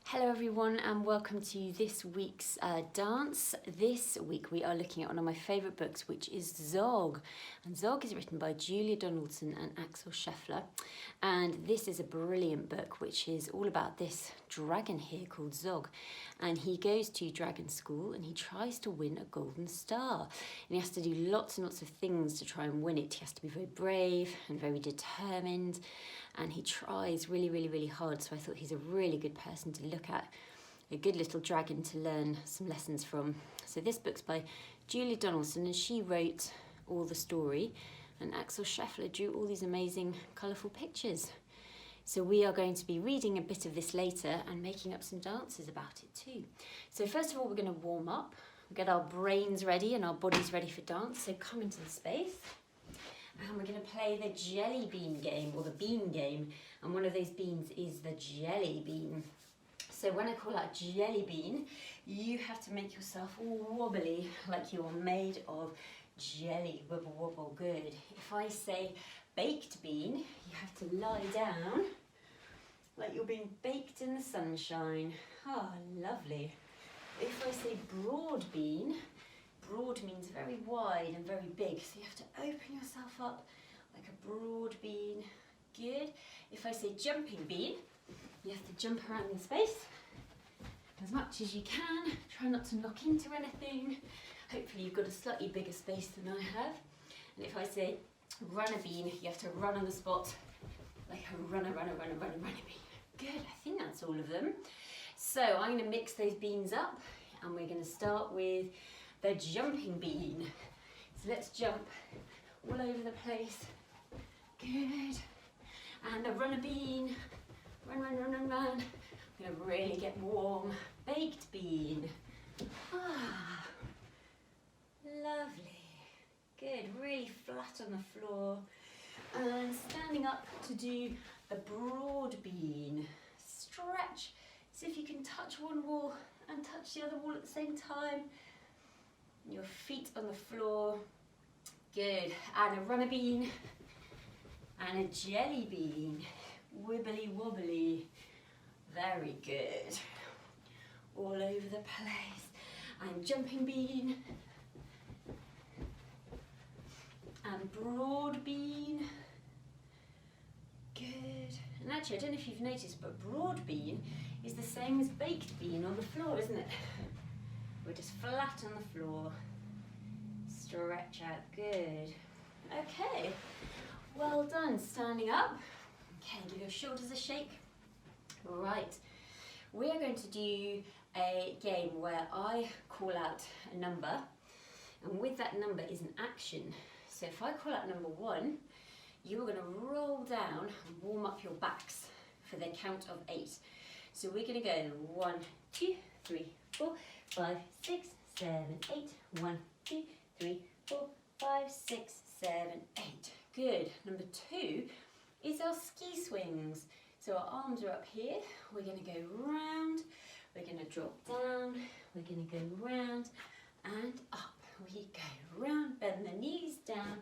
Hello everyone and welcome to this week's dance. This week we are looking at one of my favourite books, which is Zog. And Zog is written by Julia Donaldson and Axel Scheffler. And this is a brilliant book which is all about this dragon here called Zog. And he goes to dragon school and he tries to win a golden star. And he has to do lots and lots of things to try and win it. He has to be very brave and very determined. And he tries really hard, so I thought he's a really good person to look at, a good little dragon to learn some lessons from. So this book's by Julia Donaldson and she wrote all the story, and Axel Scheffler drew all these amazing colourful pictures. So we are going to be reading a bit of this later and making up some dances about it too. So first of all we're going to warm up, get our brains ready and our bodies ready for dance, so come into the space. And we're going to play the jelly bean game, or the bean game, and one of those beans is the jelly bean. So when I call out jelly bean, you have to make yourself all wobbly like you're made of jelly. Wobble wobble, good. If I say baked bean, you have to lie down like you're being baked in the sunshine. Ah, lovely. If I say broad bean, broad means very wide and very big, so you have to open yourself up like a broad bean. Good. If I say jumping bean, you have to jump around in space as much as you can. Try not to knock into anything. Hopefully you've got a slightly bigger space than I have. And if I say runner bean, you have to run on the spot like a runner bean. Good, I think that's all of them. So I'm going to mix those beans up and we're going to start with the jumping bean. So let's jump all over the place. Good. And the runner bean. Run. I'm going to really get warm. Baked bean. Ah, lovely. Good. Really flat on the floor. And standing up to do the broad bean. Stretch. See if you can touch one wall and touch the other wall at the same time. Your feet on the floor. Good. And a runner bean and a jelly bean. Wibbly wobbly. Very good. All over the place. And jumping bean and broad bean. Good. And actually, I don't know if you've noticed, but broad bean is the same as baked bean on the floor, isn't it? We're just flat on the floor. Stretch out, good. Okay, well done. Standing up. Okay, give your shoulders a shake. Right, we're going to do a game where I call out a number, and with that number is an action. So if I call out number 1, you are going to roll down and warm up your backs for the count of 8. So we're going to go 1, 2, 3, 4, 5, 6, 7, 8. 1, 2, 3, 4, 5, 6, 7, 8. Good. Number 2 is our ski swings. So our arms are up here. We're going to go round. We're going to drop down. We're going to go round and up. We go round, bend the knees down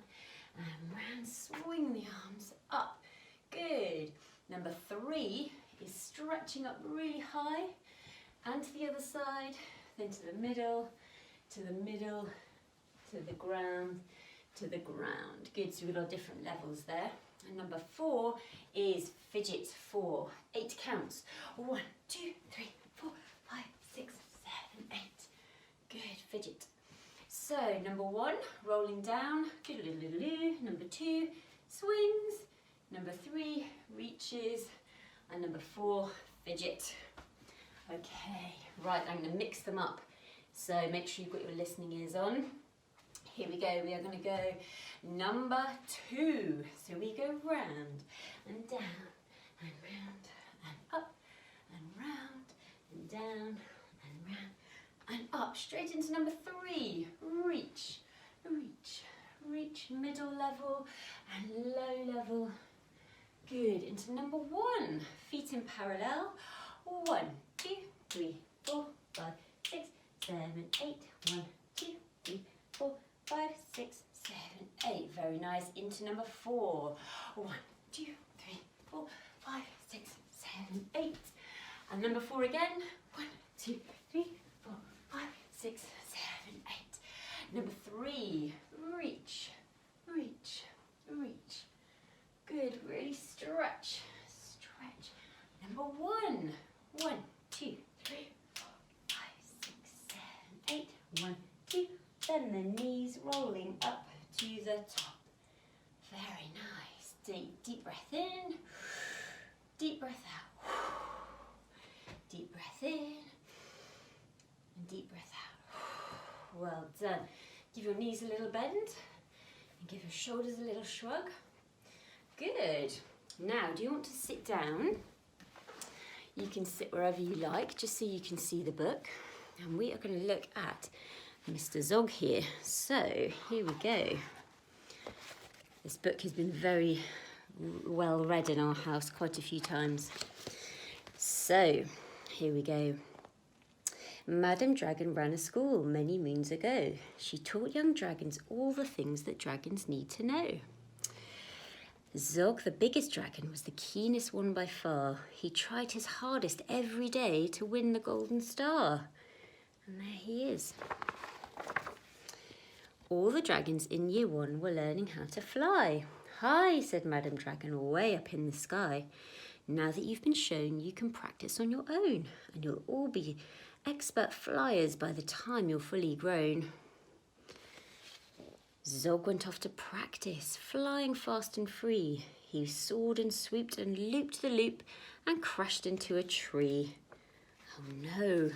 and round, swing the arms up. Good. Number 3 is stretching up really high and to the other side, then to the middle, to the middle, to the ground, to the ground. Good, so we've got our different levels there. And number 4 is fidget 4. 8 counts. 1, 2, 3, 4, 5, 6, 7, 8. Good, fidget. So number 1, rolling down. Number 2, swings. Number 3, reaches. And number 4, fidget. Okay, right, I'm going to mix them up. So make sure you've got your listening ears on. Here we go, we are going to go number 2. So we go round and down and round and up and round and down and round and up. Straight into number 3. Reach, reach, reach, middle level and low level. Good, into number 1. Feet in parallel. 1, 2, 3, 4, 5, 6, 7, 8. 1, 2, 3, 4, 5, 6, 7, 8. Very nice. Into number 4. 1, 2, 3, 4, 5, 6, 7, 8. And number 4 again. 1, 2, 3, 4, 5, 6, 7, 8. Number 3, reach, reach, reach. Good, really stretch, stretch. Number 1, 1, 2, 3, 4, 5, 6, 7, 8. 1, 2. Then the knees rolling up to the top. Very nice. Deep breath in, deep breath out. Deep breath in and deep breath out. Well done. Give your knees a little bend and give your shoulders a little shrug. Good. Now, do you want to sit down? You can sit wherever you like, just so you can see the book. And we are going to look at Mr. Zog here. So, here we go. This book has been very well read in our house quite a few times. So, here we go. Madam Dragon ran a school many moons ago. She taught young dragons all the things that dragons need to know. Zog, the biggest dragon, was the keenest one by far. He tried his hardest every day to win the golden star. And there he is. All the dragons in year 1 were learning how to fly. Hi, said Madam Dragon, way up in the sky. Now that you've been shown, you can practice on your own, and you'll all be expert flyers by the time you're fully grown. Zog went off to practice, flying fast and free. He soared and swooped and looped the loop and crashed into a tree. Oh no.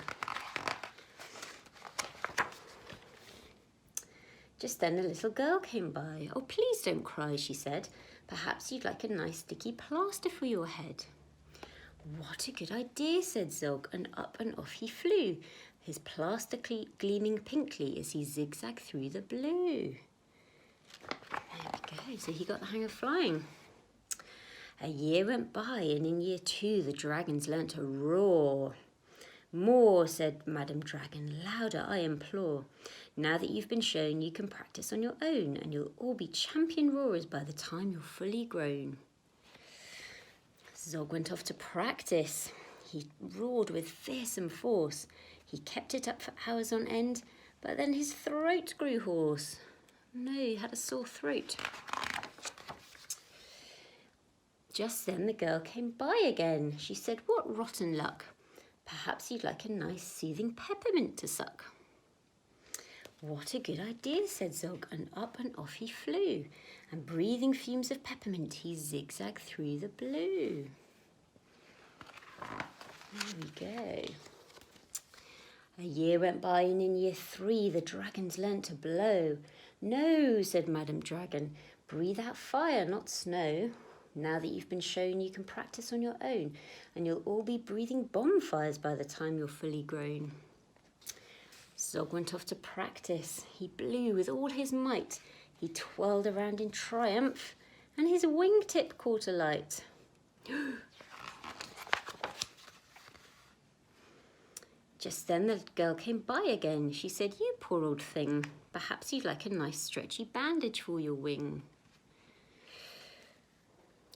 Just then a little girl came by. Oh, please don't cry, she said. Perhaps you'd like a nice sticky plaster for your head. What a good idea, said Zog, and up and off he flew, his plaster gleaming pinkly as he zigzagged through the blue. There we go, so he got the hang of flying. A year went by, and in year 2 the dragons learnt to roar. More, said Madam Dragon, louder I implore. Now that you've been shown, you can practice on your own, and you'll all be champion roarers by the time you're fully grown. Zog went off to practice. He roared with fearsome force. He kept it up for hours on end, but then his throat grew hoarse. No, he had a sore throat. Just then the girl came by again. She said, what rotten luck. Perhaps you'd like a nice soothing peppermint to suck. What a good idea, said Zog, and up and off he flew, and breathing fumes of peppermint he zigzagged through the blue. There we go. A year went by, and in year 3 the dragons learnt to blow. No, said Madam Dragon, breathe out fire, not snow. Now that you've been shown, you can practice on your own, and you'll all be breathing bonfires by the time you're fully grown. Zog went off to practice. He blew with all his might. He twirled around in triumph, and his wingtip caught alight. Just then the girl came by again. She said, you poor old thing, perhaps you'd like a nice stretchy bandage for your wing.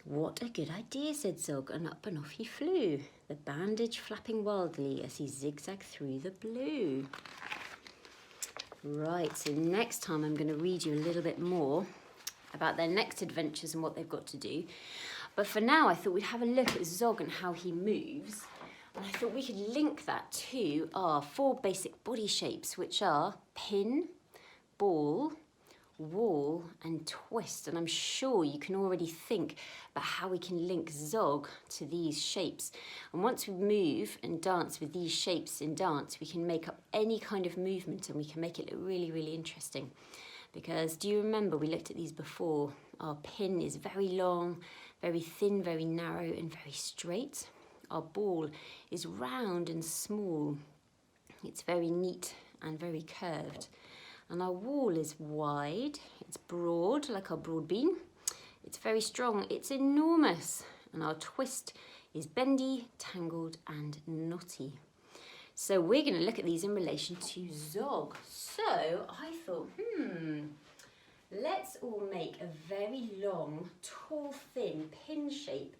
What a good idea, said Zog, and up and off he flew, the bandage flapping wildly as he zigzagged through the blue. Right, so next time I'm going to read you a little bit more about their next adventures and what they've got to do. But for now, I thought we'd have a look at Zog and how he moves. And I thought we could link that to our 4 basic body shapes, which are pin, ball, wall and twist. And I'm sure you can already think about how we can link Zog to these shapes. And once we move and dance with these shapes in dance, we can make up any kind of movement and we can make it look really, really interesting. Because do you remember we looked at these before? Our pin is very long, very thin, very narrow and very straight. Our ball is round and small. It's very neat and very curved. And our wall is wide, it's broad, like our broad bean. It's very strong, it's enormous. And our twist is bendy, tangled, and knotty. So we're going to look at these in relation to Zog. So I thought, let's all make a very long, tall, thin pin shape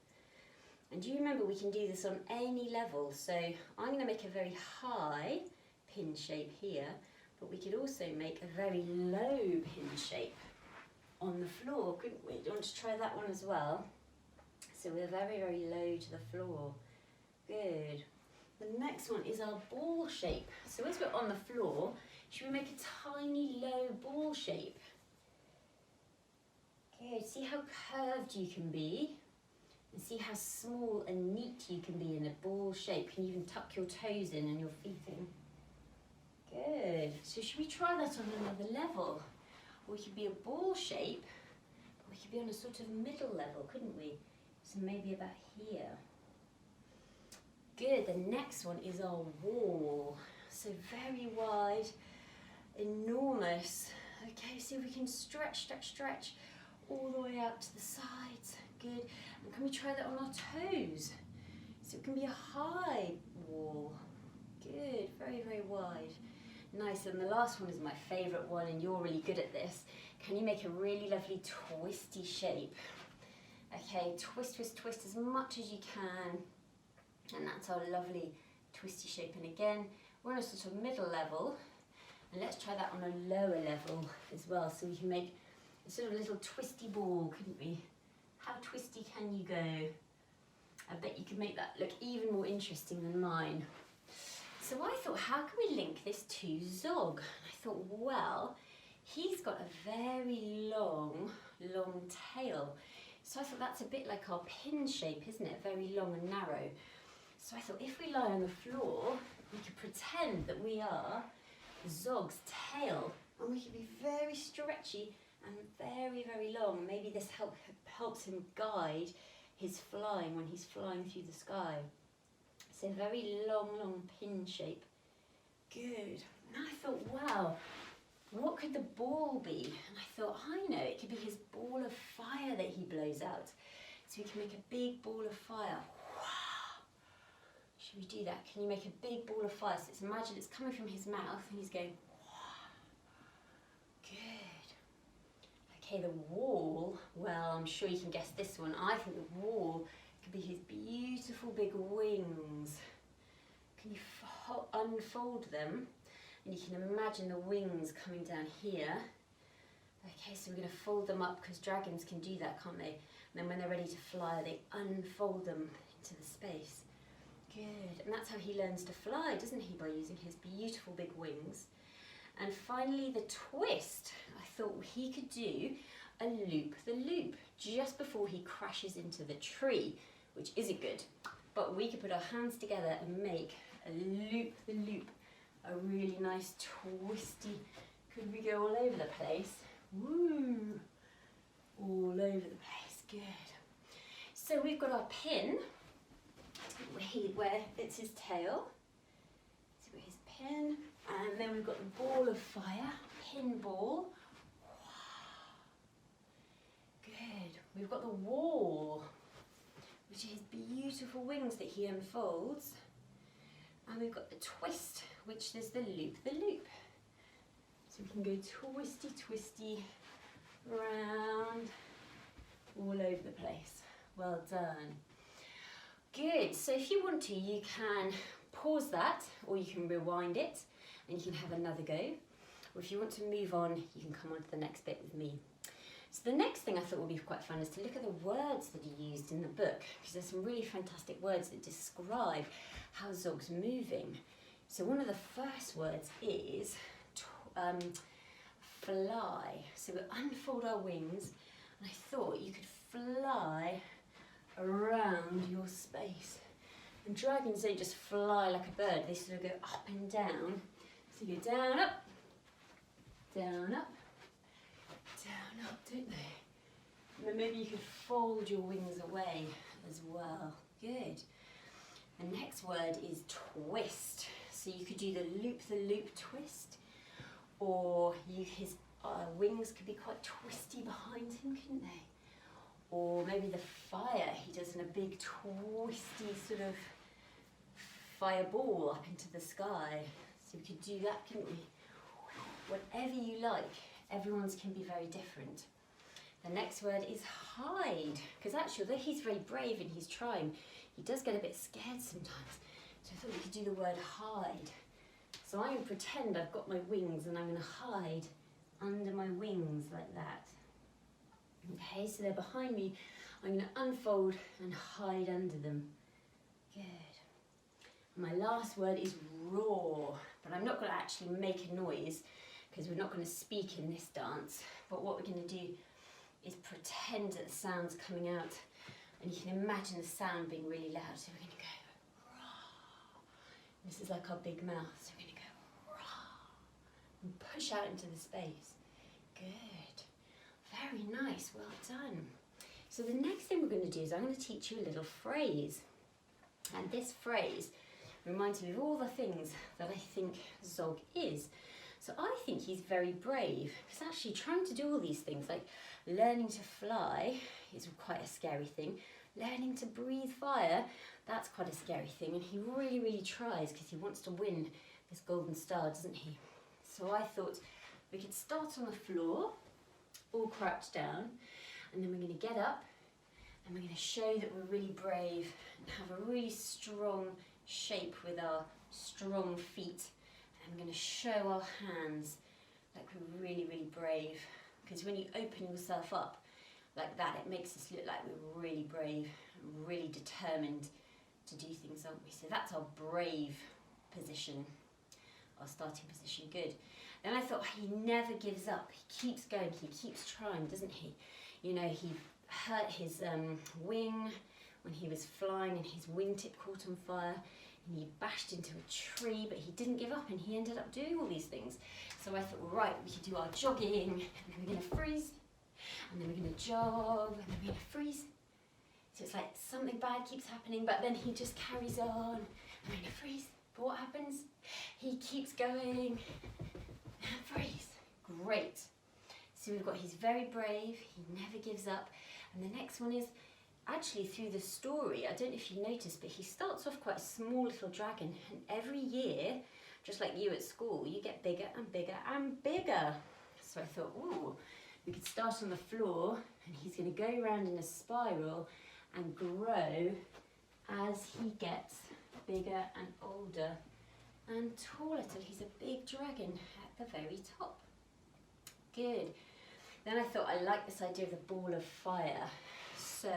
And do you remember we can do this on any level? So I'm going to make a very high pin shape here, but we could also make a very low pin shape on the floor, couldn't we? Do you want to try that one as well? So we're very, very low to the floor. Good. The next one is our ball shape. So as we're on the floor, should we make a tiny low ball shape? Good. See how curved you can be? And see how small and neat you can be in a ball shape. Can you even tuck your toes in and your feet in? Good. So should we try that on another level? Or we could be a ball shape, but we could be on a sort of middle level, couldn't we? So maybe about here. Good. The next one is our wall. So very wide, enormous. Okay, see if we can stretch, stretch, stretch all the way out to the sides. Good. And can we try that on our toes? So it can be a high wall. Good. Very, very wide. Nice. And the last one is my favourite one, and you're really good at this. Can you make a really lovely twisty shape? Okay, twist, twist, twist as much as you can. And that's our lovely twisty shape. And again, we're on a sort of middle level. And let's try that on a lower level as well. So we can make a sort of little twisty ball, couldn't we? How twisty can you go? I bet you could make that look even more interesting than mine. So I thought, how can we link this to Zog? And I thought, well, he's got a very long, long tail. So I thought that's a bit like our pin shape, isn't it? Very long and narrow. So I thought if we lie on the floor, we could pretend that we are Zog's tail, and we could be very stretchy and very, very long. Maybe this helps him guide his flying when he's flying through the sky. So very long, long pin shape. Good. And I thought, wow, what could the ball be? And I thought, I know, it could be his ball of fire that he blows out. So we can make a big ball of fire. Should we do that? Can you make a big ball of fire? So it's, imagine it's coming from his mouth and he's going, good. Okay, the wall, well, I'm sure you can guess this one. I think the wall could be his beautiful big wings. Can you unfold them? And you can imagine the wings coming down here. Okay, so we're going to fold them up because dragons can do that, can't they? And then when they're ready to fly, they unfold them into the space. Good. And that's how he learns to fly, doesn't he? By using his beautiful big wings. And finally, the twist. I thought he could do a loop-the-loop just before he crashes into the tree, which isn't good. But we could put our hands together and make a loop-the-loop, a really nice twisty. Could we go all over the place? Woo! All over the place. Good. So we've got our pin, where it's his tail. So his pin, and then we've got the ball of fire, pin ball. Good. We've got the wall, which is beautiful wings that he unfolds. And we've got the twist, which is the loop-the-loop. So we can go twisty, twisty, round, all over the place. Well done. Good, so if you want to, you can pause that, or you can rewind it, and you can have another go. Or if you want to move on, you can come on to the next bit with me. So the next thing I thought would be quite fun is to look at the words that are used in the book, because there's some really fantastic words that describe how Zog's moving. So one of the first words is fly. So we unfold our wings, and I thought you could fly around your space. And dragons don't just fly like a bird, they sort of go up and down. So you go down, up, down, up, down, up, don't they? And then maybe you could fold your wings away as well. Good. The next word is twist. So you could do the loop-the-loop twist, or his wings could be quite twisty behind him, couldn't they? Or maybe the fire he does in a big twisty sort of fireball up into the sky. So we could do that, couldn't we? Whatever you like. Everyone's can be very different. The next word is hide, because actually although he's very brave and he's trying, he does get a bit scared sometimes. So I thought we could do the word hide. So I'm going to pretend I've got my wings and I'm going to hide under my wings like that. Okay, so they're behind me. I'm going to unfold and hide under them. Good. My last word is roar, but I'm not going to actually make a noise because we're not going to speak in this dance. But what we're going to do is pretend that the sound's coming out, and you can imagine the sound being really loud. So we're going to go roar. This is like our big mouth. So we're going to go roar and push out into the space. Good. Very nice. Well done. So the next thing we're going to do is I'm going to teach you a little phrase. And this phrase reminds me of all the things that I think Zog is. So I think he's very brave, because actually trying to do all these things, like learning to fly is quite a scary thing. Learning to breathe fire, that's quite a scary thing. And he really, really tries because he wants to win this golden star, doesn't he? So I thought we could start on the floor, all crouched down, and then we're going to get up and we're going to show that we're really brave and have a really strong shape with our strong feet. I'm going to show our hands like we're really, really brave, because when you open yourself up like that, it makes us look like we're really brave and really determined to do things, aren't we? So that's our brave position, our starting position. Good. Then I thought he never gives up. He keeps going. He keeps trying, doesn't he? You know, he hurt his wing when he was flying and his wingtip caught on fire. And he bashed into a tree, but he didn't give up and he ended up doing all these things. So I thought, well, right, we could do our jogging, and then we're going to freeze, and then we're going to jog, and then we're going to freeze. So it's like something bad keeps happening, but then he just carries on, and we're going to freeze. But what happens? He keeps going, and freeze. Great. So we've got he's very brave, he never gives up. And the next one is, actually through the story, I don't know if you noticed, but he starts off quite a small little dragon, and every year, just like you at school, you get bigger and bigger and bigger. So I thought, ooh, we could start on the floor, and he's going to go around in a spiral and grow as he gets bigger and older and taller till he's a big dragon at the very top. Good. Then I thought I like this idea of the ball of fire. So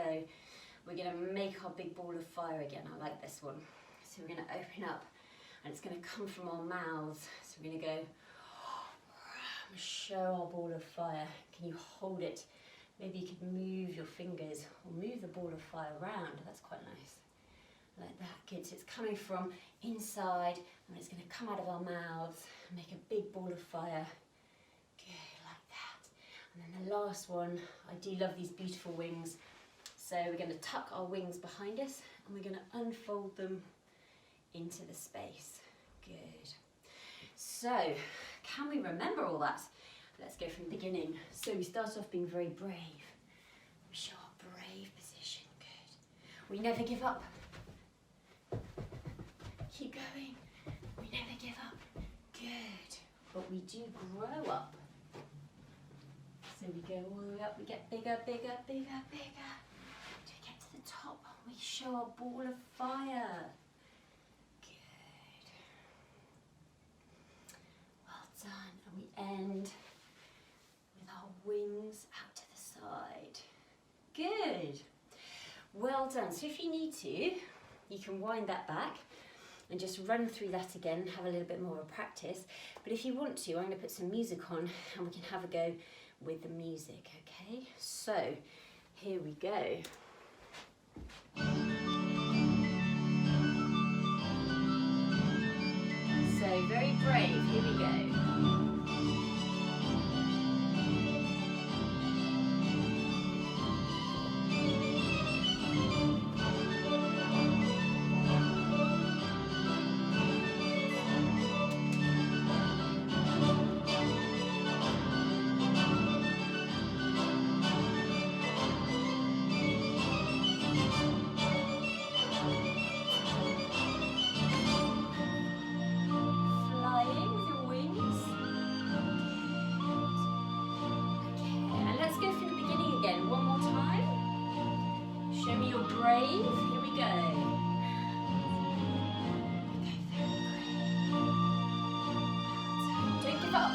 we're going to make our big ball of fire again. I like this one. So we're going to open up and it's going to come from our mouths. So we're going to go, show our ball of fire. Can you hold it? Maybe you could move your fingers or move the ball of fire around. That's quite nice. Like that. Good. So it's coming from inside and it's going to come out of our mouths and make a big ball of fire. Good, like that. And then the last one, I do love these beautiful wings. So we're going to tuck our wings behind us and we're going to unfold them into the space. Good. So, can we remember all that? Let's go from the beginning. So we start off being very brave. We show our brave position. Good. We never give up. Keep going. We never give up. Good. But we do grow up. So we go all the way up. We get bigger, bigger, bigger, bigger. Top, we show our ball of fire. Good. Well done. And we end with our wings out to the side. Good. Well done. So if you need to, you can wind that back and just run through that again and have a little bit more of a practice. But if you want to, I'm going to put some music on and we can have a go with the music, okay? So here we go. So very brave, here we go. Flying with your wings. you go. Don't give up.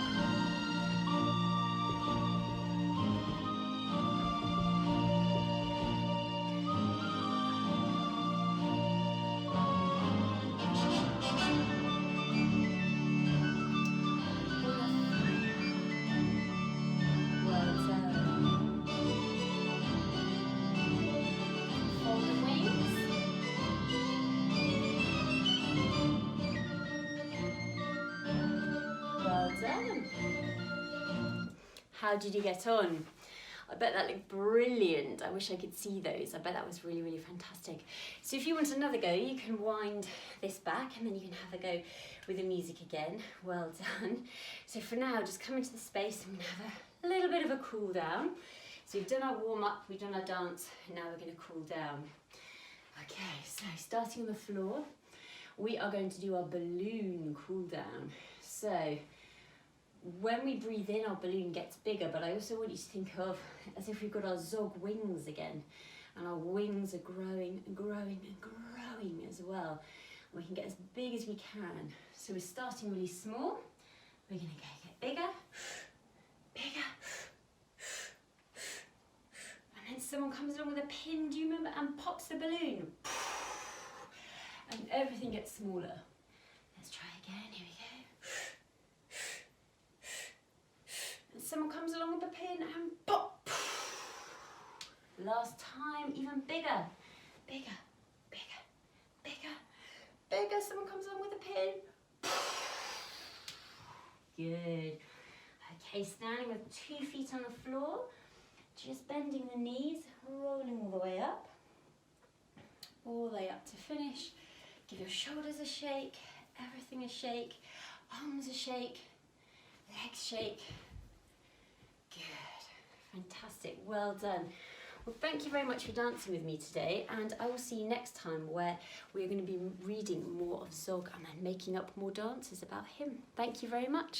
How did you get on? I bet that looked brilliant. I wish I could see those. I bet that was really, really fantastic. So if you want another go, you can wind this back and then you can have a go with the music again. Well done. So for now, just come into the space and we're gonna have a little bit of a cool down. So we've done our warm up, we've done our dance, and now we're gonna cool down. Okay, so starting on the floor, we are going to do our balloon cool down. So when we breathe in, our balloon gets bigger, but I also want you to think of as if we've got our zog wings again, and our wings are growing and growing and growing as well. We can get as big as we can. So we're starting really small. We're going to get bigger, bigger, and then someone comes along with a pin, do you remember, and pops the balloon, and everything gets smaller. Let's try again. Here we go. Someone comes along with a pin and pop. Last time, even bigger, bigger, bigger, bigger, bigger. Someone comes along with a pin. Good. Okay, standing with 2 feet on the floor, just bending the knees, rolling all the way up to finish. Give your shoulders a shake, everything a shake, arms a shake, legs shake. Good, fantastic, well done. Well, thank you very much for dancing with me today, and I will see you next time where we're going to be reading more of Zog and then making up more dances about him. Thank you very much.